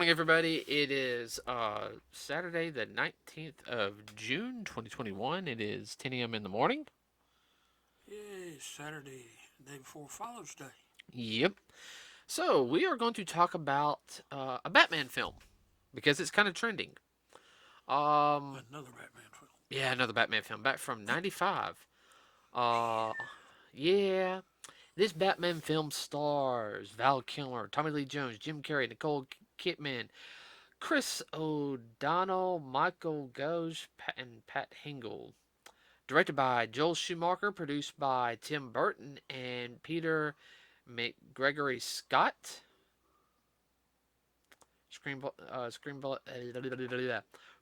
morning, everybody. It is Saturday, the 19th of June, 2021. It is 10 a.m. in the morning. Yeah, Saturday, day before Father's Day. Yep. So, we are going to talk about a Batman film because it's kind of trending. Um, Another Batman film. yeah, another Batman film back from 95. Uh, yeah. This Batman film stars Val Kilmer, Tommy Lee Jones, Jim Carrey, Nicole Kidman, Chris O'Donnell, Michael Gough, and Pat Hingle. Directed by Joel Schumacher, produced by Tim Burton and Peter McGregory Scott.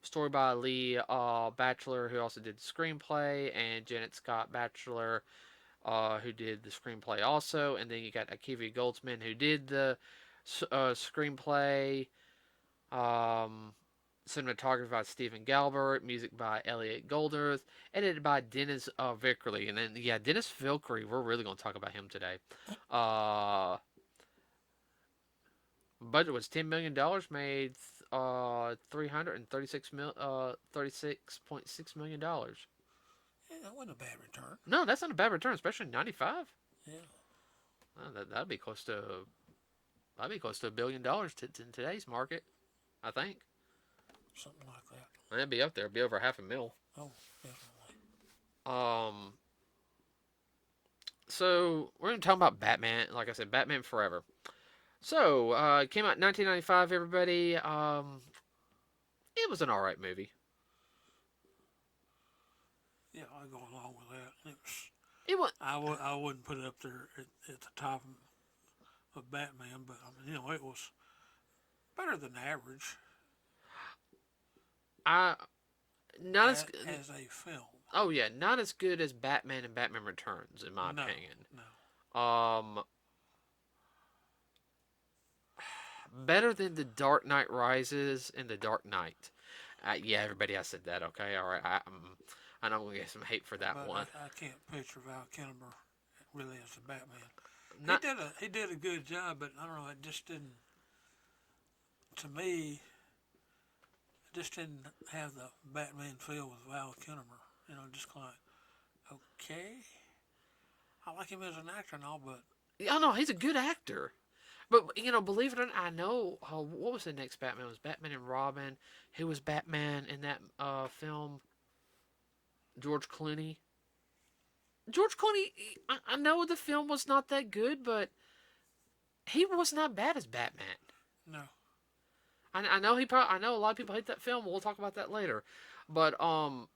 Story by Lee Batchelor, who also did the screenplay, and Janet Scott Batchelor, who did the screenplay also. And then you got Akiva Goldsman, who did the screenplay. Um, Cinematography by Stephen Galbert, music by Elliot Goldsmith, edited by Dennis Vickery. And then, yeah, Dennis Vickery, we're really going to talk about him today. Uh, Budget was $10 million, made 36.6 million dollars. Yeah, that wasn't a bad return. No, that's not a bad return, especially in '95. Yeah, That'd be close to $1 billion in today's market, I think. something like that. That'd be up there, it'd be over half a mil. Oh, definitely. Um, So we're going to talk about Batman. Like I said, Batman Forever. So it came out in 1995. Everybody, it was an all right movie. Yeah, I go along with that. It was. It was. I wouldn't put it up there at the top of Batman, but I mean, it was better than average I not as. as a film. Oh yeah, not as good as Batman and Batman Returns, in my No, opinion. no. Um, Better than the Dark Knight Rises and the Dark Knight. Yeah, everybody, I said that. Okay, all right. I know I'm gonna get some hate for that But one. I can't picture Val Kilmer really as a Batman. Not. He did a good job, but I don't know. It just didn't. To me, it just didn't have the Batman feel with Val Kilmer. Just kind of okay. I like him as an actor and all, but Yeah, no, he's a good actor. But believe it or not, I know what was the next Batman? It was Batman and Robin. Who was Batman in that film? George Clooney. George Clooney. I know the film was not that good, but he was not bad as Batman. no. I know he probably. I know a lot of people hate that film. We'll talk about that later. But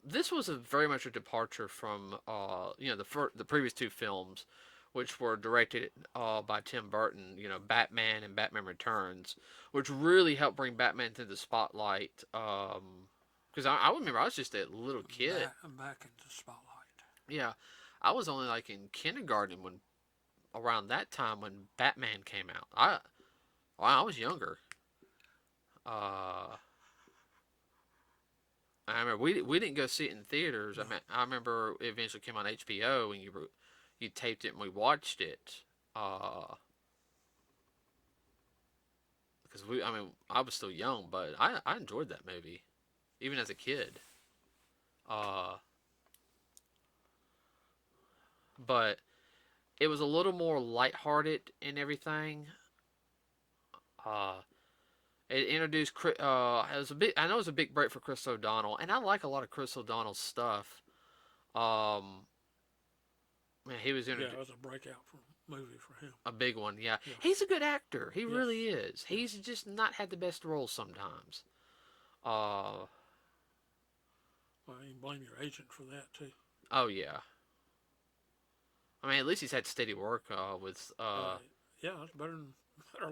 this was very much a departure from the previous two films, which were directed by Tim Burton. Batman and Batman Returns, which really helped bring Batman to the spotlight. Because I remember I was just a little kid. Back into the spotlight. Yeah, I was only like in kindergarten when around that time when Batman came out. I was younger. Uh, I remember we didn't go see it in theaters. No. I remember it eventually came on HBO and you taped it and we watched it. Because I was still young, but I enjoyed that movie, even as a kid. Uh, but it was a little more lighthearted and everything. Uh, it introduced. It was a big. I know it was a big break for Chris O'Donnell, and I like a lot of Chris O'Donnell's stuff. Um, Man, he was Yeah, introduced it was a breakout movie for him. a big one. Yeah, Yeah. he's a good actor. He Yes. really is. He's just not had the best roles sometimes. Uh, Well, you can blame your agent for that too. oh yeah. At least he's had steady work with Yeah, it's better than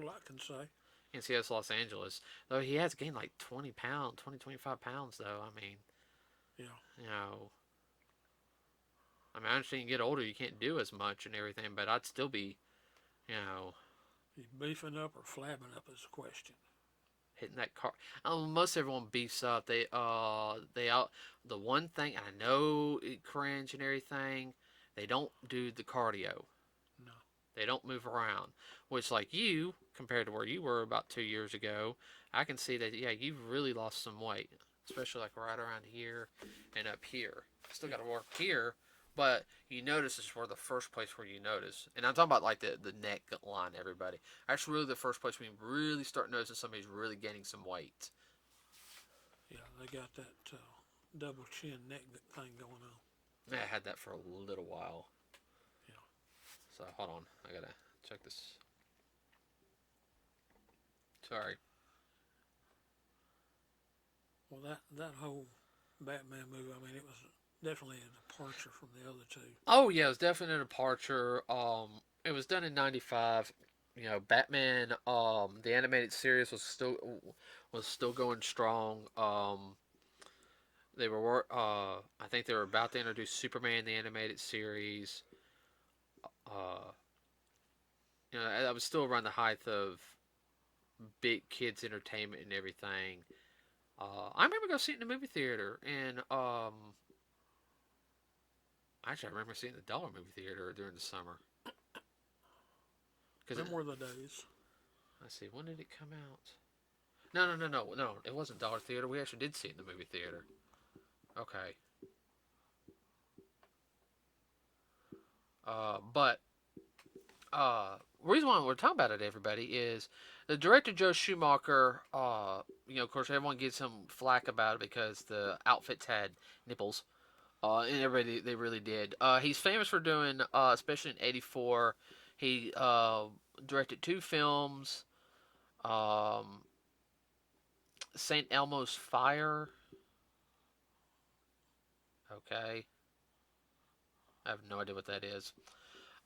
I can say. NCS Los Angeles. Though he has gained like 20 pounds, 20, 25 pounds though. Yeah. You know, I understand you get older, you can't do as much and everything, but I'd still be, you know, He's beefing up or flabbing up is the question. hitting that car. Most everyone beefs up. They out. The one thing I know, it cringe and everything, they don't do the cardio. No. They don't move around. Which, like you, compared to where you were about 2 years ago, I can see that, yeah, you've really lost some weight, especially like right around here and up here. Still got to work here, but you notice this is where the first place where you notice. And I'm talking about like the neck line, everybody. That's really the first place when you really start noticing somebody's really gaining some weight. Yeah, they got that double chin neck thing going on. Yeah, I had that for a little while. Yeah. So hold on, I gotta check this. Sorry. Well, that whole Batman movie, I mean, it was definitely a departure from the other two. Oh yeah, it was definitely a departure. It was done in '95. You know, Batman. The animated series was still going strong. They were. I think they were about to introduce Superman, the animated series. Uh, that was still around the height of big kids entertainment and everything. I remember going to see it in the movie theater, and actually, I remember seeing the Dollar movie theater during the summer. Because Them were the days. let's see, when did it come out? No, no, no, no, no. It wasn't Dollar Theater. We actually did see it in the movie theater. Okay. But reason why we're talking about it, everybody, is the director Joe Schumacher. Of course, everyone gets him flack about it because the outfits had nipples. And everybody they really did. He's famous for doing, especially in '84. He directed two films. Um, St. Elmo's Fire. Okay, I have no idea what that is.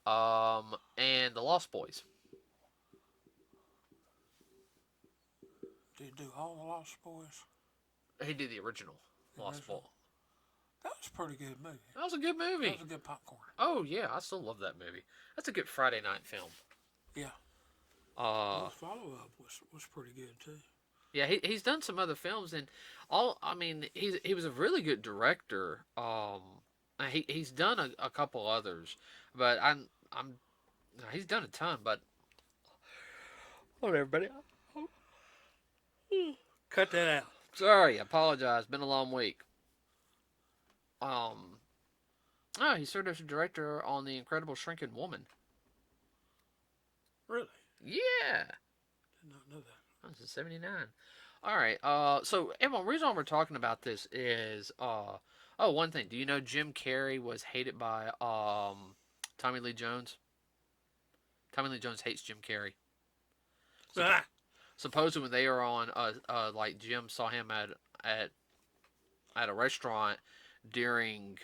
And The Lost Boys. Did you do all the Lost Boys? He did the original The Lost Boy. original. That was a pretty good movie. That was a good That movie. was a good popcorn. Oh yeah, I still love that movie. That's a good Friday night film. Yeah. Uh, His follow up was pretty good too. yeah, he's done some other films and all. I mean, he was a really good director. He's done a couple others, but I'm he's done a ton. But hold on, everybody. Cut that out. Sorry, I apologize. Been a long week. Um, he served as a director on The Incredible Shrinking Woman. Really? Yeah, Did not know that. this is '79. All right. So everyone, the reason why we're talking about this is one thing. Do you know Jim Carrey was hated by Tommy Lee Jones? Tommy Lee Jones hates Jim Carrey. Supp- Ah, Supposedly when they were on, like Jim saw him at a restaurant during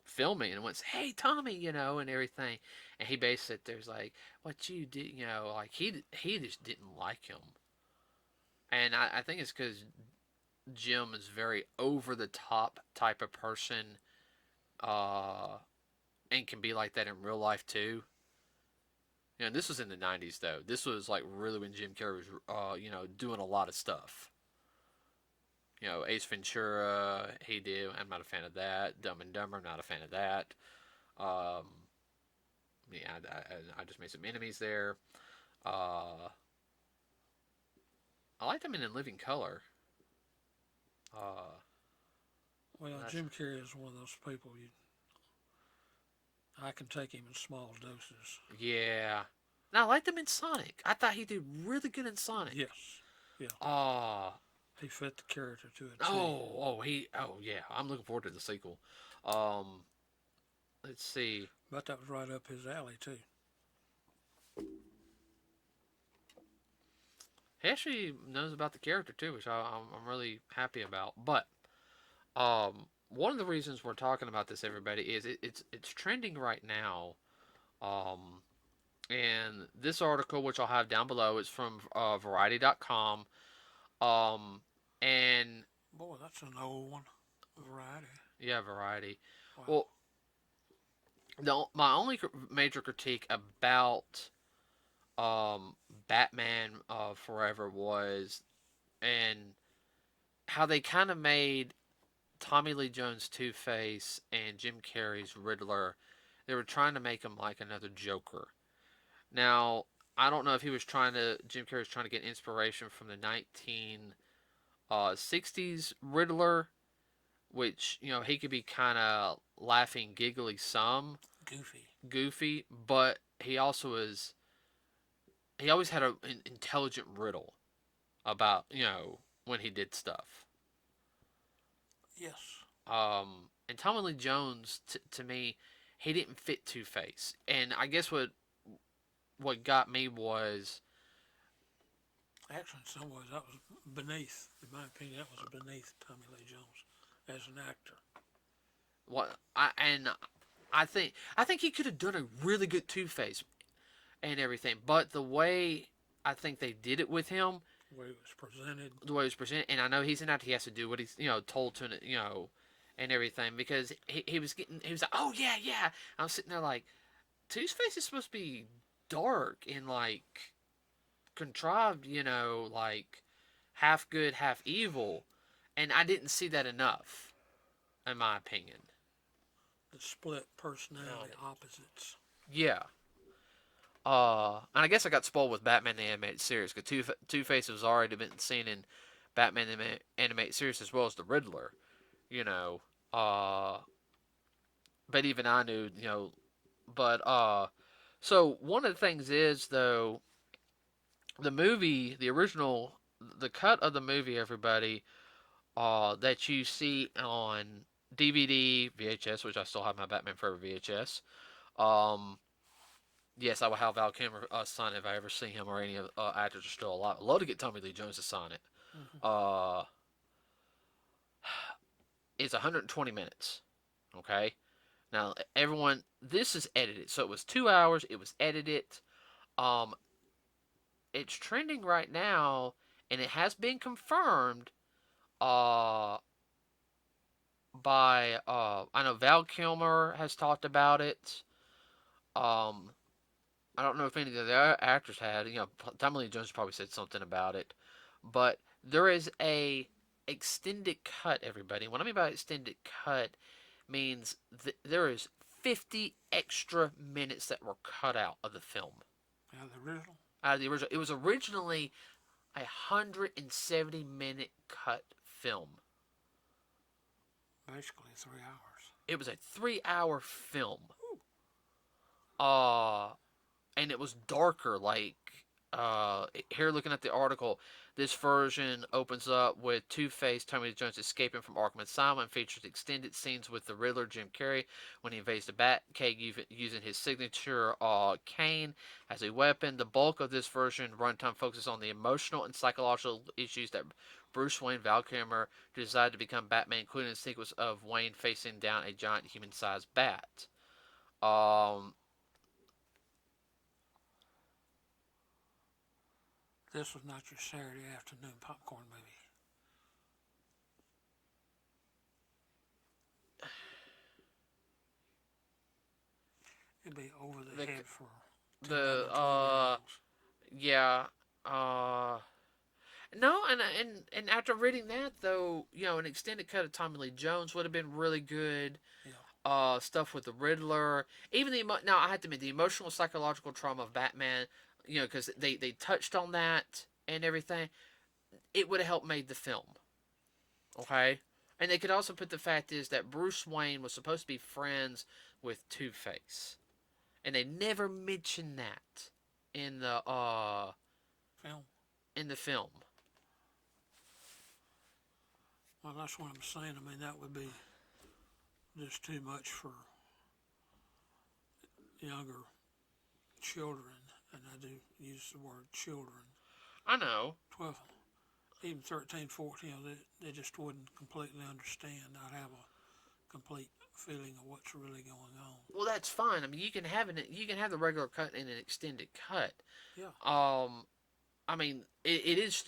filming and went, "Hey Tommy," and everything, and he basically there's like, "What you did," like he just didn't like him, and I think it's because Jim is very over the top type of person, uh, and can be like that in real life too. And this was in the '90s though. This was like really when Jim Carrey was, doing a lot of stuff. Ace Ventura, he did. I'm not a fan of that. Dumb and Dumber, I'm not a fan of that. Um, yeah, I just made some enemies there. Uh, I liked him in Living Color. Uh, well, that's, Jim Carrey is one of those people I can take him in small doses. yeah. Now I liked him in Sonic. I thought he did really good in Sonic. Yes. Yeah. Uh, He fit the character to a T. oh yeah. I'm looking forward to the sequel. Um, let's see. But that was right up his alley too. He actually knows about the character too, which I'm really happy about. But one of the reasons we're talking about this, everybody, is it's trending right now. Um, and this article, which I'll have down below, is from Variety.com. Um, and Boy, that's an old one. Variety. yeah, Variety. Wow. Well, my only major critique about Batman Forever was and how they kind of made Tommy Lee Jones' Two Face and Jim Carrey's Riddler. They were trying to make him like another Joker. Now, I don't know if Jim Carrey was trying to get inspiration from the 1960s Riddler, which, he could be kind of laughing, giggly, some Goofy. goofy, but he always had an intelligent riddle about, when he did stuff. Yes. And Tommy Lee Jones, to me, he didn't fit Two Face, and I guess what got me was Actually, in some ways, that was beneath, in my opinion, that was beneath Tommy Lee Jones as an actor. what I think he could have done a really good Two Face and everything, but the way I think they did it with him, The way it was presented. the way it was presented, and I know he's an actor, he has to do what he's told to, and everything, because he was like, oh yeah, yeah. I was sitting there like, Two Face is supposed to be dark and like contrived, like half good, half evil, and I didn't see that enough, in my opinion. The split personality opposites. Yeah. And I guess I got spoiled with Batman the Animated Series because Two Face has already been seen in Batman the Animated Series as well as the Riddler, you know. Uh, but even I knew, But so one of the things is though, the movie, the original, the cut of the movie, everybody, that you see on DVD, VHS, which I still have my Batman Forever VHS. Um, yes, I will have Val Kilmer sign it if I ever see him or any of actors are still alive. I'd love to get Tommy Lee Jones to sign it. Mm-hmm. Uh, it's 120 minutes. Okay. Now, everyone, this is edited, so it was 2 hours. It was edited. Um, it's trending right now, and it has been confirmed. Uh, by I know Val Kilmer has talked about it. Um, I don't know if any of the other actors had. Tommy Lee Jones probably said something about it, but there is a extended cut. Everybody, what I mean by extended cut means there is 50 extra minutes that were cut out of the film. Now, the original? Out of the original, it was originally 170-minute cut film. Basically 3 hours. It was a 3-hour film. Ooh. And it was darker. Like, here looking at the article, this version opens up with Two-Face Tommy Lee Jones escaping from Arkham Asylum and features extended scenes with the Riddler Jim Carrey when he invades the Batcave using his signature cane as a weapon. The bulk of this version runtime focuses on the emotional and psychological issues that Bruce Wayne, Val Kilmer, decided to become Batman, including a sequence of Wayne facing down a giant human-sized bat. Um, This was not your Saturday afternoon popcorn movie. It'd be over the head for the 10, 11, 12-year-olds. yeah, no, and after reading that though, an extended cut of Tommy Lee Jones would have been really good. Yeah. Stuff with the Riddler, even now I have to admit the emotional psychological trauma of Batman, because they touched on that and everything. It would have helped made the film. Okay, and they could also put the fact is that Bruce Wayne was supposed to be friends with Two Face, and they never mentioned that in the Film. in the film. Well, that's what I'm saying. I mean, that would be just too much for younger children, and I do use the word children. I know. 12, even 13, 14, they just wouldn't completely understand, not have a complete feeling of what's really going on. Well, that's fine. I mean, you can have the regular cut and an extended cut. Yeah. I mean, it is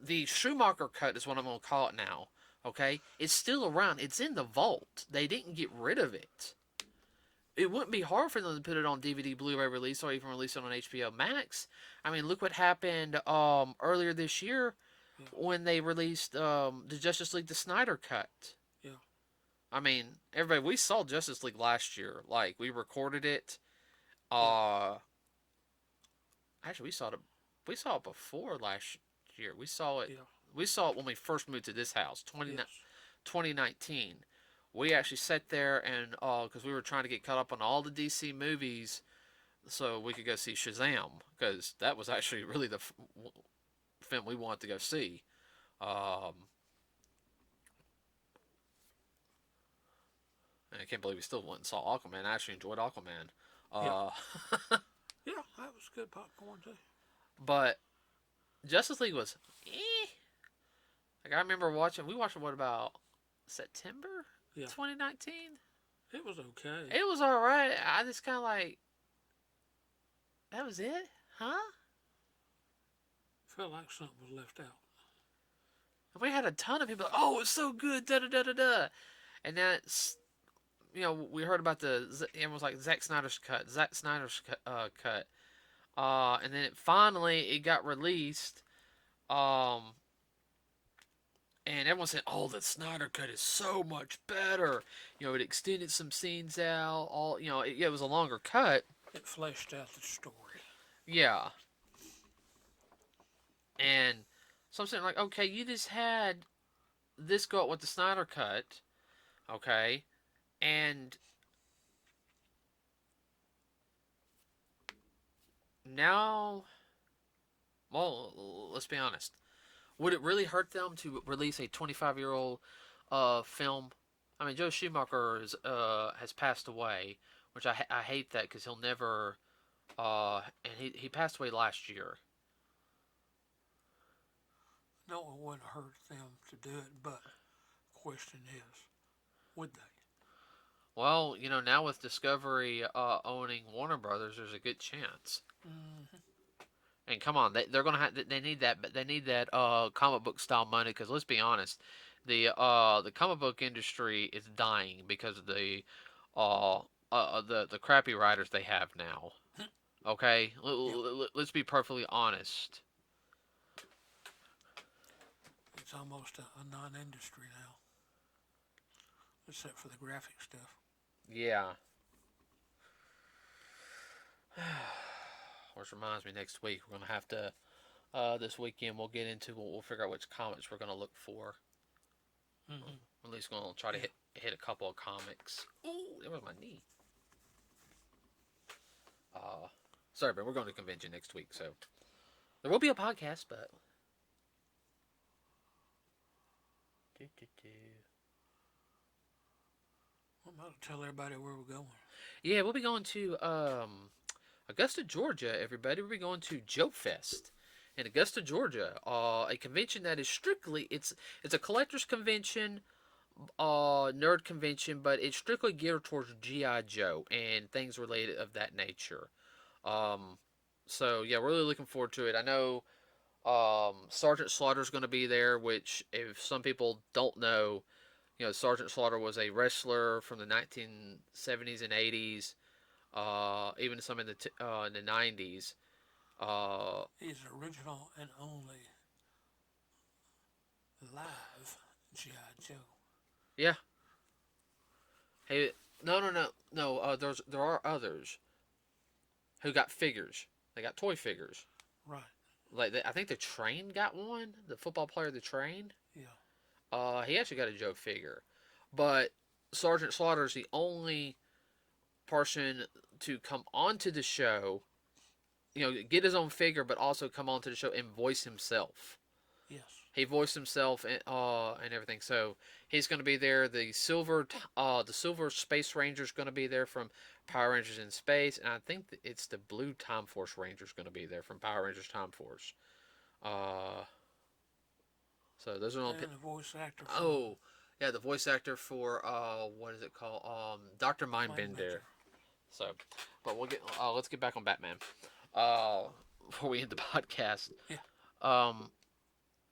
the Schumacher cut is what I'm gonna call it now. Okay, it's still around. It's in the vault. They didn't get rid of it. It wouldn't be hard for them to put it on DVD, Blu-ray release, or even release it on HBO Max. I mean, look what happened earlier this year Yeah. when they released the Justice League the Snyder cut. Yeah. I mean, everybody, we saw Justice League last year. Like, we recorded it Yeah, Uh, actually, we saw it before last year. yeah, We saw it when we first moved to this house, yes. 2019. We actually sat there and because we were trying to get caught up on all the DC movies, so we could go see Shazam because that was actually really the film we wanted to go see. Um, and I can't believe we still went and saw Aquaman. I actually enjoyed Aquaman. Yeah, Uh, yeah, that was good popcorn too. but Justice League was eh. Like I remember watching. We watched it, what, about September Yeah, 2019. it was okay. It was all right. I just kind of like that was it, huh? Felt like something was left out. And we had a ton of people like, oh, it's so good, da da da da da. And that's we heard about it was like Zack Snyder's cut. And then it got released. Um, and everyone said, "Oh, the Snyder cut is so much better." It extended some scenes out. It was a longer cut. It fleshed out the story. Yeah, and so I'm saying like, okay, you just had this go out with the Snyder cut, okay, and now, well, let's be honest. Would it really hurt them to release a 25-year-old film? I mean, Joe Schumacher has passed away, which I hate that because he'll never. And he passed away last year. No, it wouldn't hurt them to do it, but the question is, would they? Well, now with Discovery owning Warner Brothers, there's a good chance. Mm-hmm. And come on, they're gonna have they need that, but they need that comic book style money because let's be honest, the comic book industry is dying because of uh, the crappy writers they have now. Okay, Yeah, let's be perfectly honest. it's almost a non-industry now, except for the graphic stuff. Yeah. Which reminds me, next week we're gonna have to. This weekend we'll get into. We'll figure out which comics we're gonna look for. Mm-hmm. At least gonna try to Yeah. hit a couple of comics. Ooh, there was my knee. Uh, sorry, but we're going to convention next week, so there will be a podcast. But I'm about to tell everybody where we're going. yeah, we'll be going to Augusta, Georgia. Everybody, we'll be going to Joe Fest in Augusta, Georgia. A convention that is strictly it's a collector's convention, nerd convention, but it's strictly geared towards GI Joe and things related of that nature. Um, so yeah, we're really looking forward to it. I know Sergeant Slaughter's going to be there, which if some people don't know, Sergeant Slaughter was a wrestler from the 1970s and 80s, even some in the 90s. Uh, He's the original and only live G.I. Joe. yeah. Hey, no, no, no, no. There are others who got figures. They got toy figures. Right. Like I think the Train got one. The football player, the Train. Yeah. He actually got a Joe figure, but Sergeant Slaughter is the only person to come onto the show. Get his own figure, but also come onto the show and voice himself. Yes. He voiced himself and everything. So he's going to be there. The silver Space Ranger is going to be there from Power Rangers in Space, and I think it's the blue Time Force Ranger is going to be there from Power Rangers Time Force. Uh, so those are all. And the voice actor from Oh, yeah, the voice actor for what is it called? Doctor Mindbender. Mindbender. So, but let's get back on Batman. Before we end the podcast. Yeah. Um,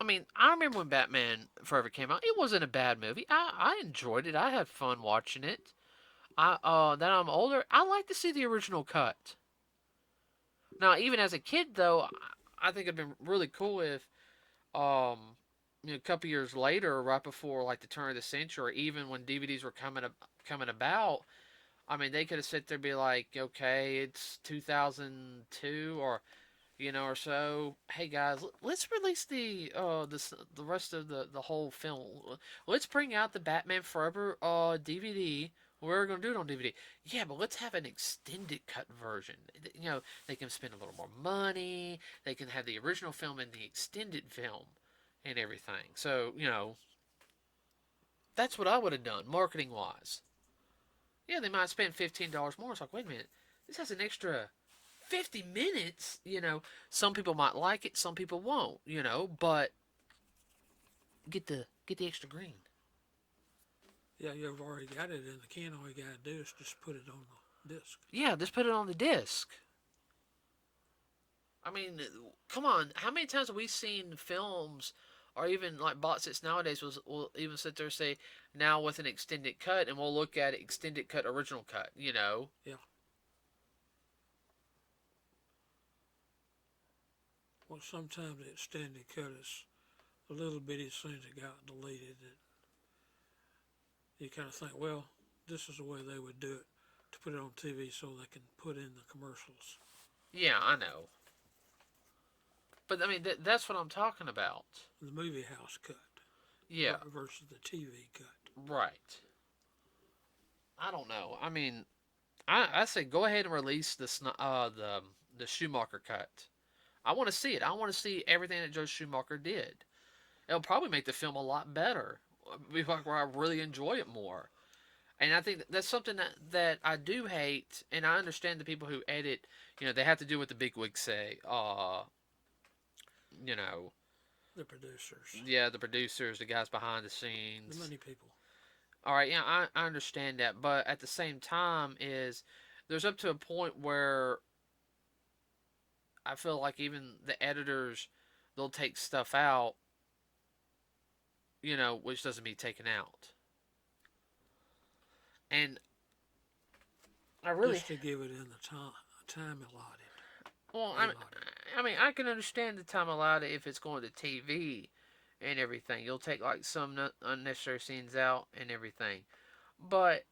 I mean, I remember when Batman Forever came out. It wasn't a bad movie. I enjoyed it. I had fun watching it. That I'm older, I like to see the original cut. Now, even as a kid, though, I think it'd been really cool if, um, a couple years later, right before like the turn of the century, even when DVDs were coming about, I mean, they could have sit there and be like, okay, it's 2002 or or so. Hey guys, let's release the rest of the whole film. Let's bring out the Batman Forever DVD. We're gonna do it on DVD. Yeah, but let's have an extended cut version. They can spend a little more money. They can have the original film and the extended film and everything. So that's what I would have done marketing wise. Yeah, they might spend $15 more. It's like, wait a minute, this has an extra 50 minutes. Some people might like it, some people won't. But get the extra green. Yeah, you've already got it in the can. All you gotta do is just put it on the disc. Yeah, just put it on the disc. I mean, come on. How many times have we seen films or even like box sets nowadays will even sit there and say now with an extended cut, and we'll look at it, extended cut, original cut. Yeah. Well, sometimes the extended cut is a little bitty scenes that got deleted that you kind of think, well, this is the way they would do it to put it on TV so they can put in the commercials. Yeah, I know. But I mean, that's what I'm talking about. The movie house cut Yeah, versus the TV cut. right. I don't know. I mean, I say go ahead and release the Schumacher cut. I want to see it. I want to see everything that Joe Schumacher did. It'll probably make the film a lot better. Be like where I really enjoy it more. And I think that's something that I do hate, and I understand the people who edit. They have to do what the bigwigs say. You know, The producers, yeah, the producers, the guys behind the the scenes. money people. All right, yeah, I understand that, but at the same time, there's up to a point where I feel like even the editors, they'll take stuff out, which doesn't be taken out. And I really, Just to give it in the time allotted. well, Allotted. I mean, I can understand the time allowed if it's going to TV and everything. You'll take like some unnecessary scenes out and everything. But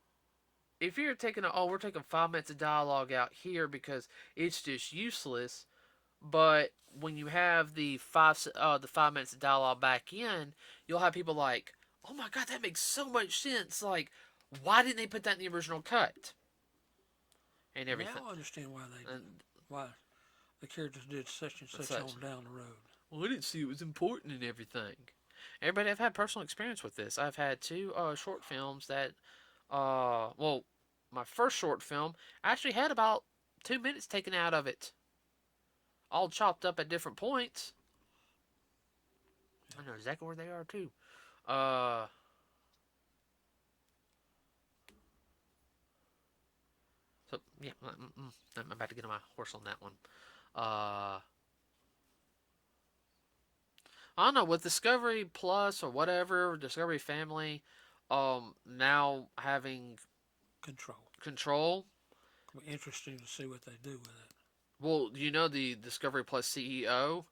if you're taking we're taking 5 minutes of dialogue out here because it's just useless. But when you have the 5 minutes of dialogue back in, you'll have people like, oh my god, that makes so much sense. Like, why didn't they put that in the original cut and everything? Now I understand And why the characters did such and such such. on down the road. Well, I didn't see it was important and everything. Everybody, I've had personal experience with this. I've had two short films that, well, my first short film actually had about 2 minutes taken out of it, all chopped up at different points. I know exactly where they are too. Uh, so yeah, I'm about to get on my horse on that one. Uh, I don't know, with Discovery Plus or whatever, Discovery Family, now having Control. control. It'll be interesting to see what they do with it. Well, the Discovery Plus CEO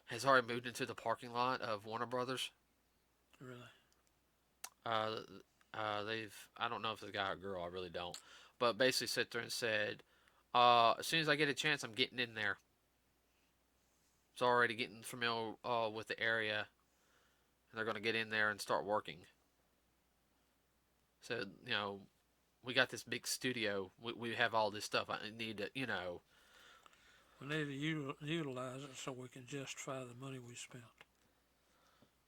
has already moved into the parking lot of Warner Brothers. Really. Uh, they've I don't know if it's a guy or girl, I really don't, but basically sit there and said, as soon as I get a chance, I'm getting in there. It's already getting familiar with the area, and they're gonna get in there and start working. So we got this big studio. We have all this stuff. I need to. We need to utilize it so we can justify the money we spent.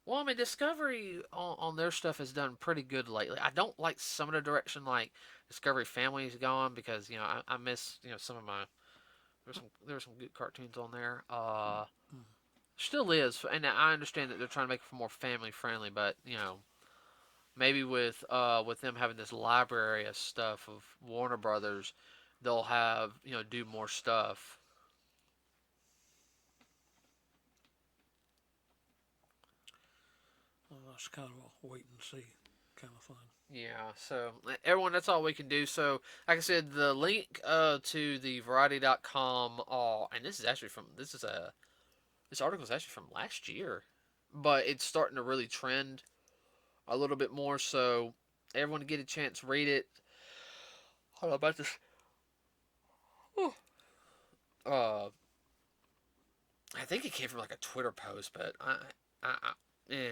Well, I mean, Discovery on their stuff has done pretty good lately. I don't like some of the direction like Discovery Family's gone because I miss some of my there were some good cartoons on there. Still is, and I understand that they're trying to make it more family friendly, but maybe with them having this library of stuff of Warner Brothers, they'll have do more stuff. That's kind of a wait and see kind of thing. Yeah, so everyone, that's all we can do. So, like I said, the link to the variety.com, and this article is actually from last year, but it's starting to really trend a little bit more. So, everyone get a chance, read it. Hold on about this. Uh, I think it came from like a Twitter post, but yeah,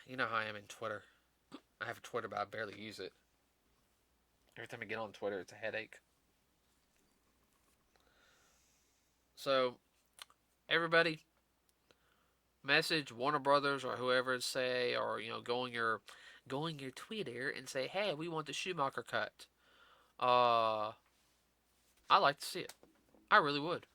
you know how I am in Twitter. I have a Twitter, but I barely use it. Every time I get on Twitter, it's a headache. So everybody, message Warner Brothers or whoever, say, or going your Twitter and say, hey, we want the Schumacher cut. Uh, I like to see it. I really would.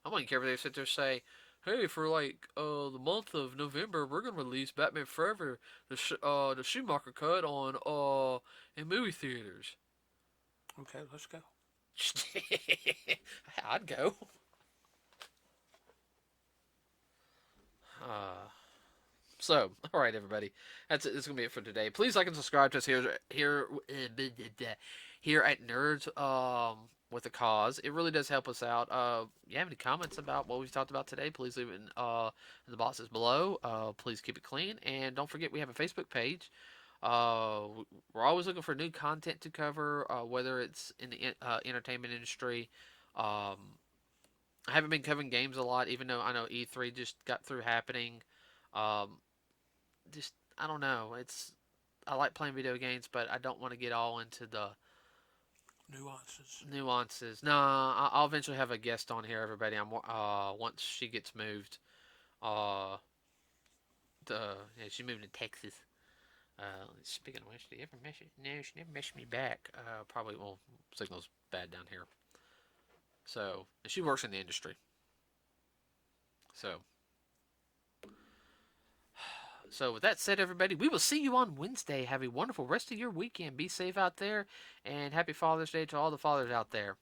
I wouldn't care if they sit there and say, hey, for like the month of November, we're gonna release Batman Forever, the Schumacher cut on in movie theaters. Okay, let's go. I'd go. Uh, So, all right, everybody, that's it. This is gonna be it for today. Please like and subscribe to us here at Nerds with a Cause. It really does help us out. You have any comments about what we've talked about today? Please leave it in the boxes below. Please keep it clean, and don't forget we have a Facebook page. Uh, we're always looking for new content to cover, whether it's in the entertainment industry. Um, I haven't been covering games a lot, even though I know E3 just got through happening. Um, just I don't know. I like playing video games, but I don't want to get all into the Nuances. nuances. No, I'll eventually have a guest on here, everybody. I'm once she gets moved. Uh, she moved to Texas. Speaking of which, did you ever message? No, she never messaged me back. Probably well, signal's bad down here. So and she works in the industry. So with that said, everybody, we will see you on Wednesday. Have a wonderful rest of your weekend. Be safe out there, and happy Father's Day to all the fathers out there.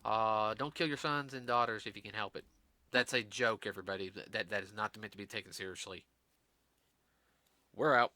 Don't kill your sons and daughters if you can help it. That's a joke, everybody. That is not meant to be taken seriously. We're out.